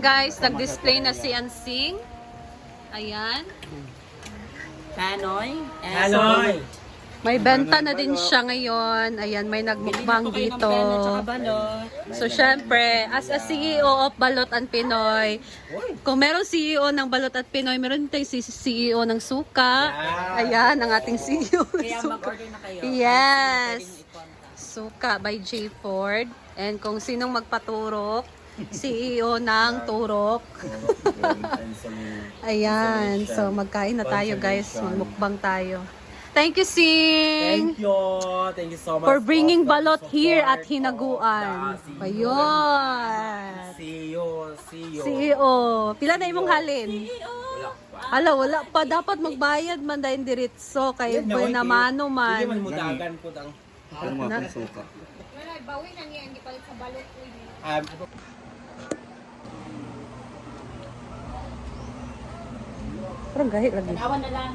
Guys, nag-display na si Ansing. Ayan. Hanoy. Hanoy. May benta na din siya ngayon. Ayan, may nagmukbang dito. So, syempre, as a CEO of Balot and Pinoy, kung meron CEO ng Balot at Pinoy, meron tayong CEO ng Suka. Ayan, ang ating CEO ng Kaya Suka. mag-order na kayo. Yes. Suka by J. Ford. And kung sinong magpaturok, CEO ng Turok. Ayan. So, magkain na tayo, guys. Magmukbang tayo. Thank you, Sing! Thank you. Thank you so much For bringing balot support. here at Hinaguan. Ayun. See you. CEO. Pila na imong halin? Wala pa. Dapat magbayad man dahil diritso. Kay buhay na mano Hindi man man. mutagan po ang Na? Wala, bawi na niya, hindi palit sa balot ko yun. Parang gahit lagi. Awan na lang.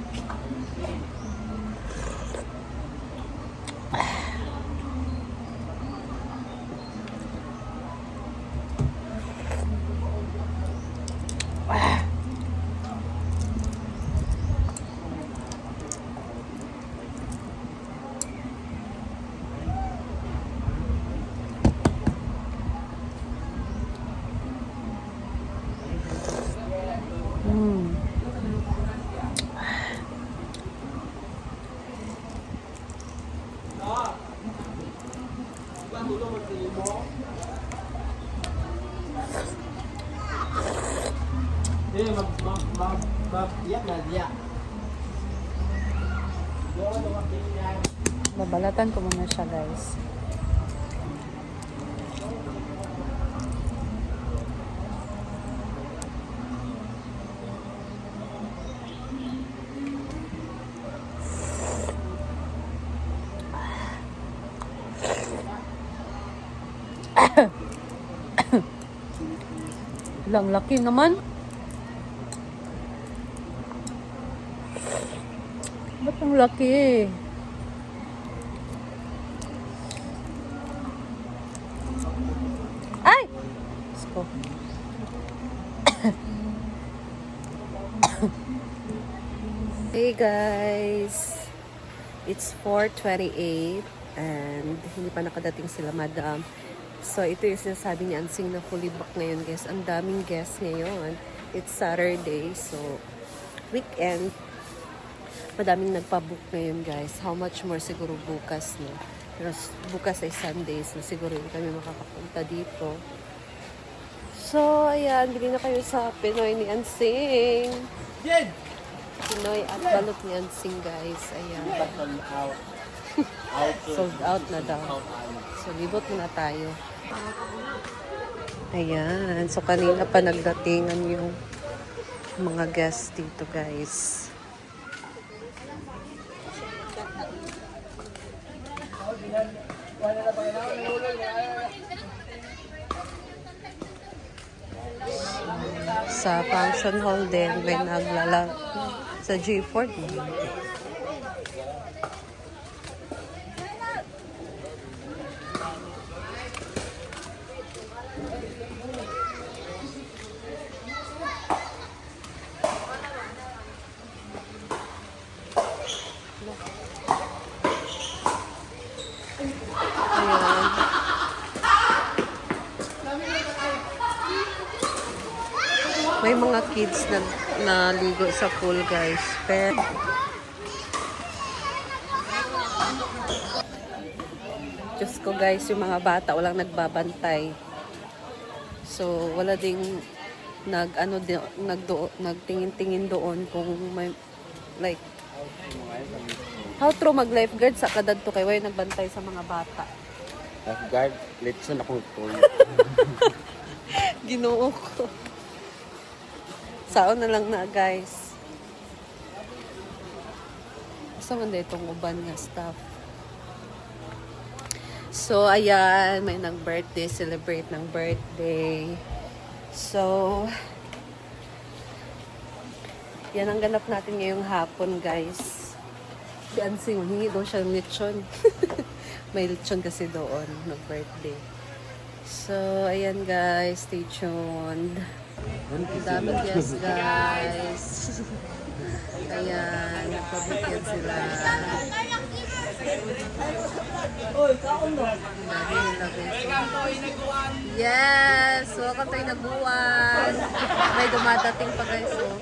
Babalatan ko muna siya, guys. Lang laki naman. Ba't ang laki? Ay! Sko. Hey guys! It's 4:28 and hindi pa nakadating sila, madam. So, ito yung sinasabi ni Ansing na fully booked ngayon, guys. Ang daming guests ngayon. It's Saturday, so weekend. Madaming nagpa-book ngayon, guys. How much more siguro bukas, no? Pero bukas ay Sunday, so siguro hindi kami makakapunta dito. So, ayan. Bili na kayo sa Pinoy ni Ansing. Pinoy at balot ni Ansing, guys. Ayan. Sold out na daw. So, libot muna tayo. Ayan. So, kanina pa nagdatingan yung mga guests dito, guys. Sa function hall din, may naglala sa J. Ford. May mga kids na naligo sa pool, guys. Pero Diyos ko, guys, yung mga bata walang nagbabantay. So wala ding nagtingin-tingin doon kung may like how true mag lifeguard sa kadadto kay way nagbantay sa mga bata. Lifeguard, letson akong toy. Ginoo ko. Saon na lang na, guys. Basta man itong uban nga staff. So, ayan. May nag-birthday. Celebrate ng birthday. So, yan ang ganap natin ngayong hapon, guys. Si Ansing, hingi daw siya ng lechon. May lechon kasi doon. Nag-birthday. So, ayan, guys. Stay tuned. Ang daming guests, guys. Ayan, nagpabukyan sila. Dami nila, guys. Yes! Welcome tayo Naguan. May dumadating pa, guys. Oh.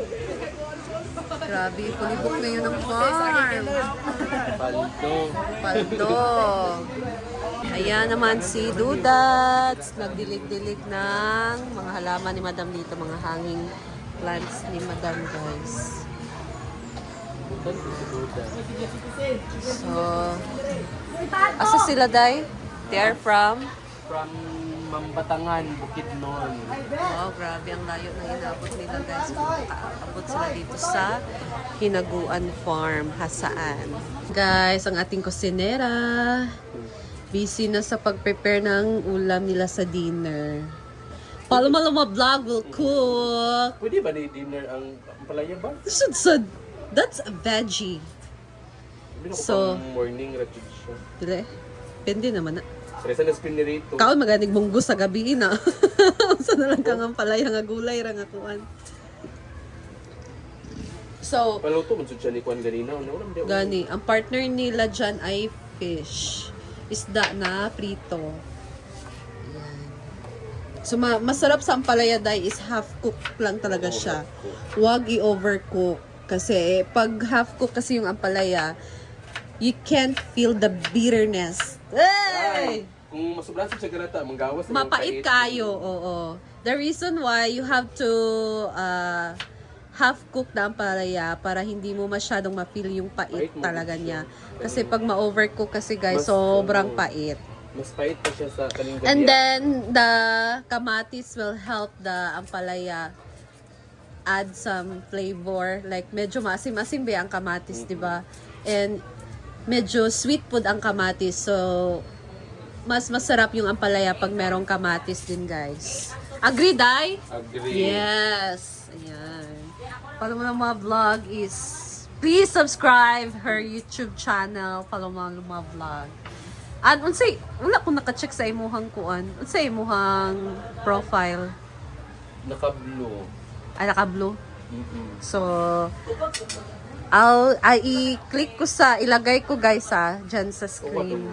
Grabe, fully book ngayon ng farm. Paldo. Ayan naman si Dudats. Nagdilig-dilig ng mga halaman ni Madam dito. Mga hanging plants ni Madam, guys. So, asa sila, Day? They are from? From Mambatangan, Bukidnon. Wow, grabe ang layo na inabot nila, guys. Abot sila dito sa Hinaguan Farm, Hasaan. Guys, ang ating kusinera. Busy na sa pag-prepare ng ulam nila sa dinner. Paloma Vlog will cook. Pwede ba ni dinner ang palaya ba? Sudsud. That's a veggie. So, Morning ratchet siya. dili. Pwede naman na. Resa na spin ni Rito. Kaon maganig munggo sa gabi na. Sa na lang kang palaya nga gulay ra nga kuan. So, Paluto man siya ni Kwan ganina. gani, ang partner nila dyan ay fish. Isda na prito. Ayan. So, masarap sa ampalaya day is half cook lang talaga siya. Huwag i-overcook. Kasi pag half cook kasi yung ampalaya, you can't feel the bitterness. Hey! Kung masublan siya ganata, manggawas na yung Mapait kayo, oo. The reason why you have to half cook na ampalaya para hindi mo masyadong ma-feel yung pait Pait mo talaga siya. niya. Kasi pag ma-overcook kasi guys, Mas, sobrang ano, pait. Mas pait pa siya sa kaning gabi. And then, the kamatis will help the ampalaya add some flavor. Like, medyo maasim-asim ba ang kamatis, di ba? And, medyo sweet food ang kamatis. So, mas masarap yung ampalaya pag merong kamatis din, guys. Agree, Day? Agree. Yes. Ayan. Paloma Vlog is... Please subscribe her YouTube channel, Paloma Vlog. At unsay, wala ko naka-check sa imuhang kuan. Unsay imuhang profile? Naka-blue. Ay, naka-blue. So, i-click ko sa, ilagay ko guys dyan sa screen.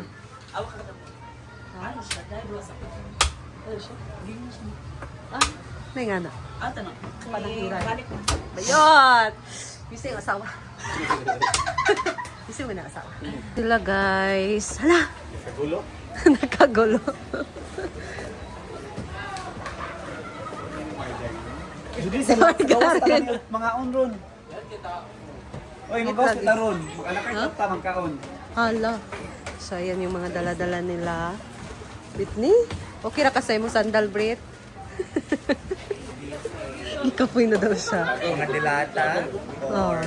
May nga na. Panahiran. Ayun! Bisa yung asawa. Bisa mo na asawa. Sila guys. Hala! Nakagulo? Nakagulo. Sorry, Garen. Mga onron. Oy, magawas kita ron. Mag-anak kayo Huh? tamang kaon. Hala. So, ayan yung mga dala-dala nila. Britney? Okay ra kasay mo sandal, Brit? Ikapoy na daw siya. Mga dilata. Oh,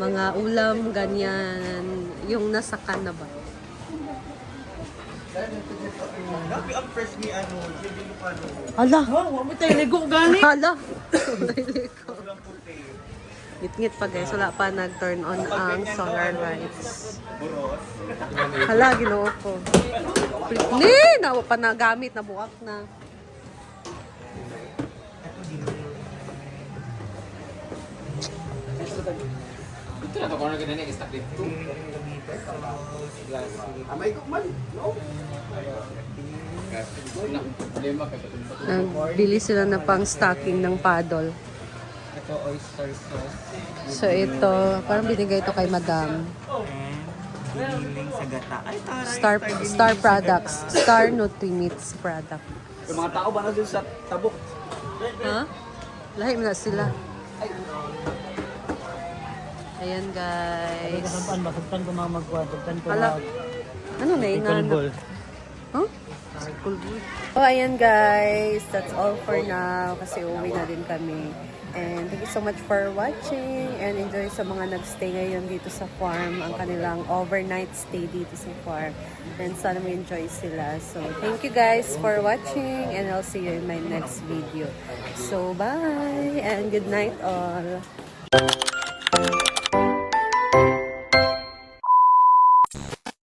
mga ulam, ganyan. Yung nasa can na ba? Grabe ang fresh ni ano, hindi mo ano. Hala! Wa mo tayo ligo gani. Hala! Ngit-ngit pa guys. Wala pa nag-turn on ang solar lights. Buros. Hala, ginoo ko. Britney! Nawa pa nagamit, nabuak na. Ito na to kung ano ganyan yung stack dito. Amay ko man. No? Nagbili sila na pang stocking ng paddle. Ito oyster sauce. So ito, parang binigay ito kay Madam. Giniling sa gata. Ay, taray. Star Products. Star Nutrimits product. Yung mga tao ba na dun sa tabok? Ha? Lahi mo na sila. Ayan guys. Masagtan ko mga magkuhan. Masagtan ko Hala. Ano na yung Kulbol. Huh? So, ayan guys. That's all for now. Kasi uwi na din kami. And thank you so much for watching. And enjoy sa mga nagstay ngayon dito sa farm. Ang kanilang overnight stay dito sa farm. And sana may enjoy sila. So, thank you guys for watching. And I'll see you in my next video. So, bye! And good night all!